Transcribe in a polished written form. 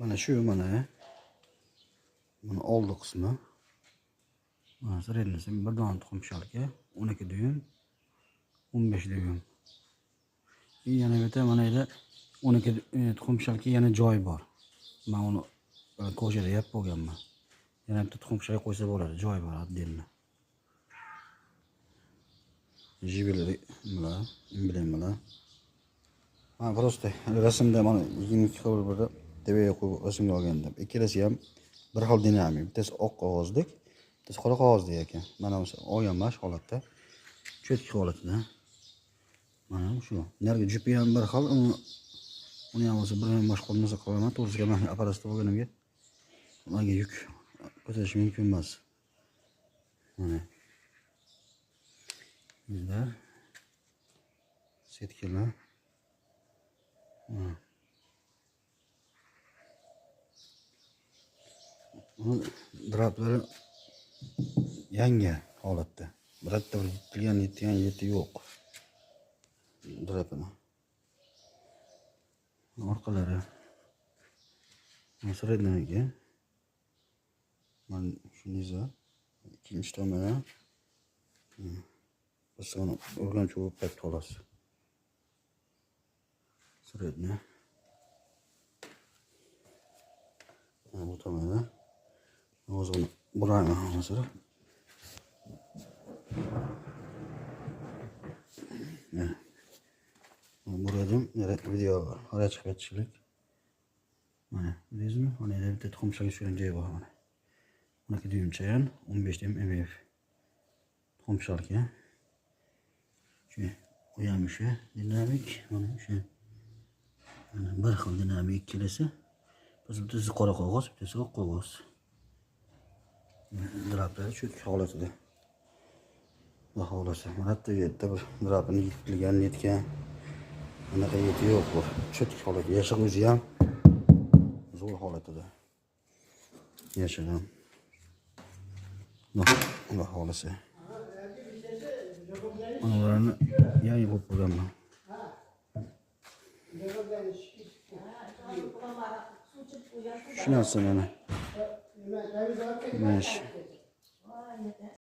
Mana shu mana oldi qismi. Mana srednisi bir dona tuxum shalka 12 düyüm, 15 düyüm. Yana bu yerda mana edi 12 tuxum shalka yana joy bor. Men uni ko'chada yeb bo'lganman. Yana bitta tuxum shalka qo'ysa bo'ladi, joy bor отдельно. Jibilari bular, emblemlar. Men просто rasmda mana 22 xil bir tevaga qo'yib rasmga olgandim. Ikkalasi ham bir xil dinamik. Bittasi oq qog'ozdek, bittasi qora qog'ozdek ekan. Mana olganman shu holatda. Cho'tki holatida. Mana shu. Narigi jupi ham bir xil, uni ham o'zi bir boshqa narsa qilaman. To'g'risiga men apparatda bo'lganimga menga yuk ko'tarish mumkin emas. Mana. Bizlar setkilar. Draplari yangi holatda. Birotta bir yitilgan yeti yo'q. Drapini. Orqalari sredniyga. Mana shuniza ikkinchi tomoni. Basoni o'rganchi bo'lib qaytib qolasiz. Sredniy. Bu tomoni. O'zini burayman hozir. Buradim, video oraya chiqib. Mana, ko'rdingizmi? Mana bitta tuxum shalka tushgan joyi bor mana. 12 düyüm chayon, 15 düyüm MF. Tuxum shalka. Shu o'yamishi dinamik, mana shu. Mana bir xil dinamik ikkalasi. Bittasi qora qog'oz, bittasi oq qog'oz. Draplar cho'tki holatida. Baholasa, mana bu yerda bir drapini yitilgan, netgan. Bunaqa yeti yo'q bu. Cho'tki holatda. Yashiq o'zi ham zo'r holatida. Yashigan. Baholasa. Ularni yangi bo'lib bo'lganman. Shu narsa mana. Mana